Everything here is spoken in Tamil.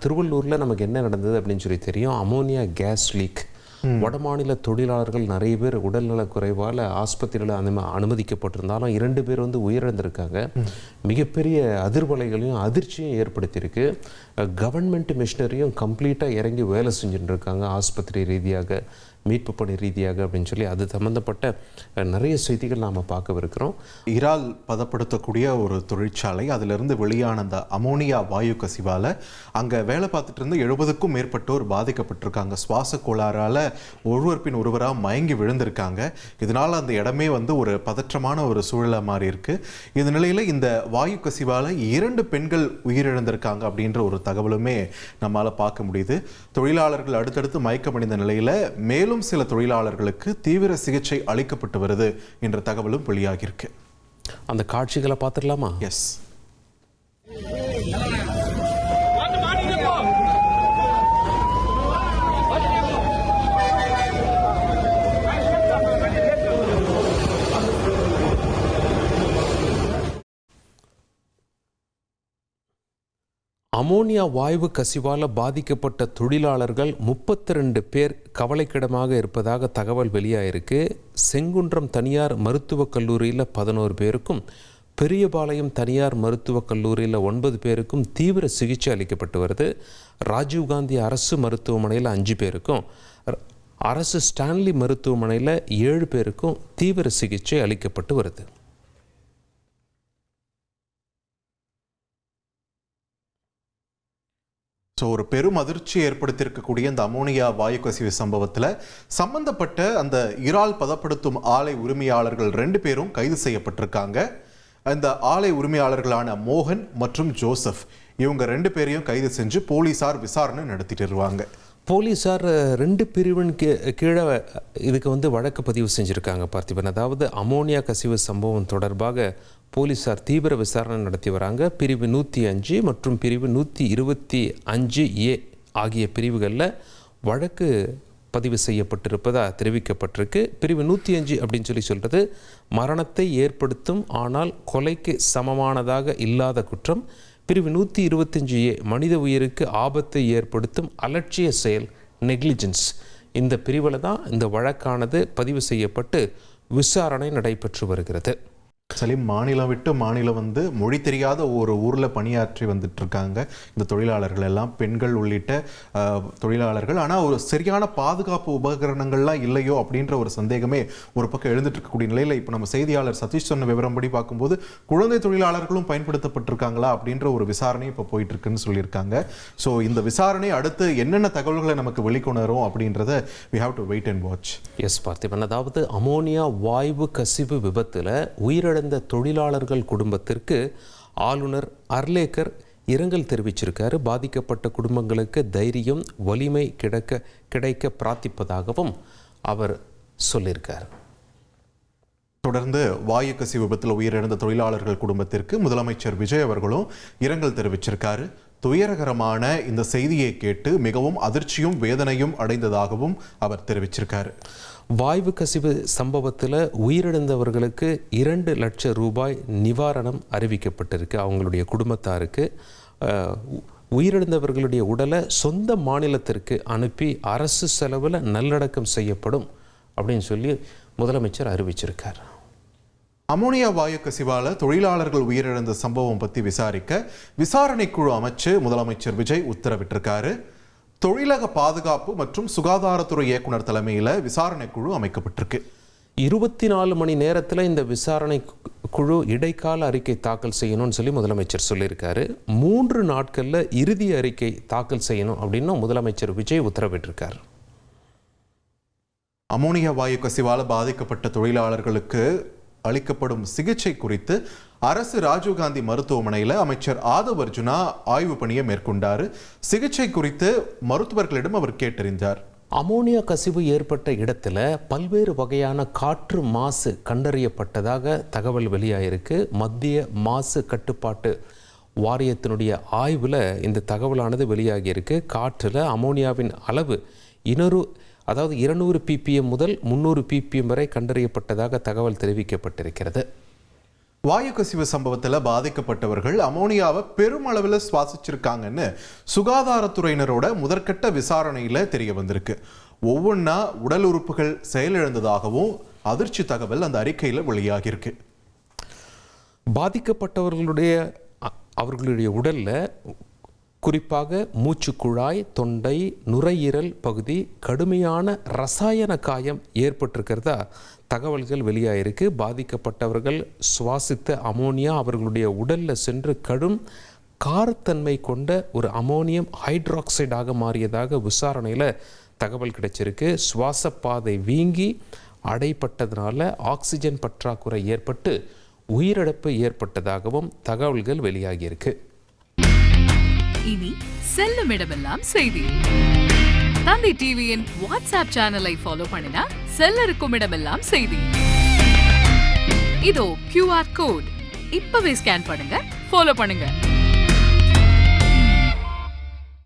திருவள்ளூரில் நமக்கு என்ன நடந்தது அப்படின்னு சொல்லி தெரியும். Ammonia gas leak. வடமாநில தொழிலாளர்கள் நிறைய பேர் உடல்நலக் குறைவால் ஆஸ்பத்திரியில் அனுமதிக்கப்பட்டிருந்தாலும் 2 பேர் உயிரிழந்திருக்காங்க. மிகப்பெரிய அதிர்வலைகளையும் அதிர்ச்சியும் ஏற்படுத்தியிருக்கு. கவர்மெண்ட் மிஷினரியும் கம்ப்ளீட்டாக இறங்கி வேலை செஞ்சுட்டு இருக்காங்க, ஆஸ்பத்திரி ரீதியாக, மீட்பு பணி ரீதியாக அப்படின்னு சொல்லி அது சம்மந்தப்பட்ட நிறைய செய்திகள் நாம் பார்க்கவிருக்கிறோம். இறால் பதப்படுத்தக்கூடிய ஒரு தொழிற்சாலை, அதிலிருந்து வெளியான அந்த அமோனியா வாயு கசிவால் அங்கே வேலை பார்த்துட்டு இருந்து 70க்கும் மேற்பட்டோர் பாதிக்கப்பட்டிருக்காங்க. சுவாச கோளாறால் ஒருவர் பின் ஒருவராக மயங்கி விழுந்திருக்காங்க. இதனால் அந்த இடமே ஒரு பதற்றமான ஒரு சூழலை மாறி இருக்கு. இந்த நிலையில் இந்த வாயு கசிவால் 2 பெண்கள் உயிரிழந்திருக்காங்க அப்படின்ற ஒரு தகவலுமே நம்மால் பார்க்க முடியுது. தொழிலாளர்கள் அடுத்தடுத்து மயக்கமடைந்த நிலையில் மேலும் சில தொழிலாளர்களுக்கு தீவிர சிகிச்சை அளிக்கப்பட்டு வருது என்ற தகவலும் வெளியாகியிருக்கு. அந்த காட்சிகளை பார்த்துடலாமா? எஸ். அமோனியா வாயு கசிவால் பாதிக்கப்பட்ட தொழிலாளர்கள் 32 பேர் கவலைக்கிடமாக இருப்பதாக தகவல் வெளியாயிருக்கு. செங்குன்றம் தனியார் மருத்துவக் கல்லூரியில் 11 பேருக்கும், பெரியபாளையம் தனியார் மருத்துவக் கல்லூரியில் 9 பேருக்கும் தீவிர சிகிச்சை அளிக்கப்பட்டு வருது. ராஜீவ்காந்தி அரசு மருத்துவமனையில் 5 பேருக்கும், அரசு ஸ்டான்லி மருத்துவமனையில் 7 பேருக்கும் தீவிர சிகிச்சை அளிக்கப்பட்டு வருது. ஒரு பெரும் அதிர்ச்சி ஏற்படுத்தியிருக்கக்கூடிய இந்த அமோனியா வாயு கசிவு சம்பவத்தில் சம்பந்தப்பட்ட அந்த இறால் பதப்படுத்தும் ஆலை உரிமையாளர்கள் 2 பேரும் கைது செய்யப்பட்டிருக்காங்க. அந்த ஆலை உரிமையாளர்களான மோகன் மற்றும் ஜோசப், இவங்க 2 பேரையும் கைது செஞ்சு போலீசார் விசாரணை நடத்திட்டு வருவாங்க. போலீஸார் 2 பிரிவின் கீழே இதுக்கு வழக்கு பதிவு செஞ்சுருக்காங்க பார்த்திபன். அதாவது அமோனியா கசிவு சம்பவம் தொடர்பாக போலீஸார் தீவிர விசாரணை நடத்தி வராங்க. பிரிவு 105 மற்றும் பிரிவு 125A ஆகிய பிரிவுகளில் வழக்கு பதிவு செய்யப்பட்டிருப்பதாக தெரிவிக்கப்பட்டிருக்கு. பிரிவு 105 அப்படின்னு சொல்கிறது மரணத்தை ஏற்படுத்தும் ஆனால் கொலைக்கு சமமானதாக இல்லாத குற்றம். பிரிவு 125A மனித உயிருக்கு ஆபத்தை ஏற்படுத்தும் அலட்சிய செயல், நெக்லிஜென்ஸ். இந்த பிரிவில் தான் இந்த வழக்கானது பதிவு செய்யப்பட்டு விசாரணை நடைபெற்று வருகிறது. சலீம், மாநிலம் விட்டு மாநிலம் மொழி தெரியாத ஒரு ஊரில் பணியாற்றி வந்துட்டு இருக்காங்க இந்த தொழிலாளர்கள் எல்லாம், பெண்கள் உள்ளிட்ட தொழிலாளர்கள். ஆனால் ஒரு சரியான பாதுகாப்பு உபகரணங்கள்லாம் இல்லையோ அப்படின்ற ஒரு சந்தேகமே ஒரு பக்கம் எழுந்துட்டு இருக்கக்கூடிய நிலையில் இப்போ நம்ம செய்தியாளர் சதீஷ் சொன்ன விவரம்படி பார்க்கும்போது குழந்தை தொழிலாளர்களும் பயன்படுத்தப்பட்டிருக்காங்களா அப்படின்ற ஒரு விசாரணை இப்போ போயிட்டு இருக்குன்னு சொல்லியிருக்காங்க. ஸோ இந்த விசாரணை அடுத்து என்னென்ன தகவல்களை நமக்கு வெளிக்கொணரும் அப்படின்றத we have to wait and watch. S Parthiban, அதாவது அமோனியா வாயு கசிவு விபத்தில் உயிரிழந்த தொழிலாளர்கள் குடும்பத்திற்கு ஆளுநர் அர்லேக்கர் இரங்கல் தெரிவிச்சிருக்காரு. பாதிக்கப்பட்ட குடும்பங்களுக்கு தைரியம், வலிமை கிடைக்க பிரார்த்திப்பதாகவும் அவர் சொல்லியிருக்கார். தொடர்ந்து வாயு கசிவு விபத்தில் உயிரிழந்த தொழிலாளர்கள் குடும்பத்திற்கு முதலமைச்சர் விஜய் அவர்களும் இரங்கல் தெரிவிச்சிருக்காரு. துயரகரமான இந்த செய்தியை கேட்டு மிகவும் அதிர்ச்சியும் வேதனையும் அடைந்ததாகவும் அவர் தெரிவிச்சிருக்காரு. வாயு கசிவு சம்பவத்தில் உயிரிழந்தவர்களுக்கு 2 லட்சம் ரூபாய் நிவாரணம் அறிவிக்கப்பட்டிருக்கு. அவங்களுடைய குடும்பத்தாருக்கு உயிரிழந்தவர்களுடைய உடலை சொந்த மாநிலத்திற்கு அனுப்பி அரசு செலவில் நல்லடக்கம் செய்யப்படும் அப்படின்னு சொல்லி முதலமைச்சர் அறிவிச்சிருக்கார். அமோனியா வாயு கசிவால தொழிலாளர்கள் உயிரிழந்த சம்பவம் பற்றி விசாரிக்க விசாரணை குழு அமைச்சு முதலமைச்சர் விஜய் உத்தரவிட்டிருக்காரு. தொழிலக பாதுகாப்பு மற்றும் சுகாதாரத்துறை இயக்குனர் தலைமையில் விசாரணை குழு அமைக்கப்பட்டிருக்கு. 24 மணி நேரத்தில் இந்த விசாரணை குழு இடைக்கால அறிக்கை தாக்கல் செய்யணும்னு சொல்லி முதலமைச்சர் சொல்லியிருக்காரு. 3 நாட்களில் இறுதி அறிக்கை தாக்கல் செய்யணும் அப்படின்னு முதலமைச்சர் விஜய் உத்தரவிட்டிருக்கார். அமோனியா வாயு கசிவால் பாதிக்கப்பட்ட தொழிலாளர்களுக்கு அளிக்கப்படும் சிகிச்சை குறித்து அரசு ராஜீவ்காந்தி மருத்துவமனையில் அமைச்சர் ஆதவ் அர்ஜுனா ஆய்வு பணியை மேற்கொண்டார். சிகிச்சை குறித்து மருத்துவர்களிடம் அவர் கேட்டறிந்தார். அமோனியா கசிவு ஏற்பட்ட இடத்துல பல்வேறு வகையான காற்று மாசு கண்டறியப்பட்டதாக தகவல் வெளியாயிருக்கு. மத்திய மாசு கட்டுப்பாட்டு வாரியத்தினுடைய ஆய்வில் இந்த தகவலானது வெளியாகியிருக்கு. காற்றில் அமோனியாவின் அளவு 200 ppm முதல் 300 ppm வரை கண்டறியப்பட்டதாக தகவல் தெரிவிக்கப்பட்டிருக்கிறது. வாயு கசிவு சம்பவத்தில் பாதிக்கப்பட்டவர்கள் அமோனியாவை பெருமளவில் சுவாசிச்சிருக்காங்கன்னு சுகாதாரத்துறையினரோட முதற்கட்ட விசாரணையில் தெரிய வந்திருக்கு. ஒவ்வொன்றா உடல் உறுப்புகள் செயலிழந்ததாகவும் அதிர்ச்சி தகவல் அந்த அறிக்கையில் வெளியாகியிருக்கு. அவர்களுடைய உடல்ல குறிப்பாக மூச்சுக்குழாய், தொண்டை, நுரையீரல் பகுதி கடுமையான ரசாயன காயம் ஏற்பட்டிருக்கிறதா தகவல்கள் வெளியாயிருக்கு. பாதிக்கப்பட்டவர்கள் சுவாசித்த அமோனியா அவர்களுடைய உடல்ல சென்று கடும் காரத்தன்மை கொண்ட ஒரு அமோனியம் ஹைட்ராக்சைடாக மாறியதாக விசாரணையில் தகவல் கிடைச்சிருக்கு. சுவாசப்பாதை வீங்கி அடைப்பட்டதுனால ஆக்சிஜன் பற்றாக்குறை ஏற்பட்டு உயிரிழப்பு ஏற்பட்டதாகவும் தகவல்கள் வெளியாகியிருக்கு. இனி செல்லும் இடமெல்லாம் செய்தி. தந்தி டிவியின் வாட்ஸ்அப் சேனலை ஃபாலோ பண்ணினா செல்ல இருக்கும் இடமெல்லாம் செய்தி. இதோ QR கோட் இப்பவே ஸ்கேன் பண்ணுங்க, ஃபாலோ பண்ணுங்க.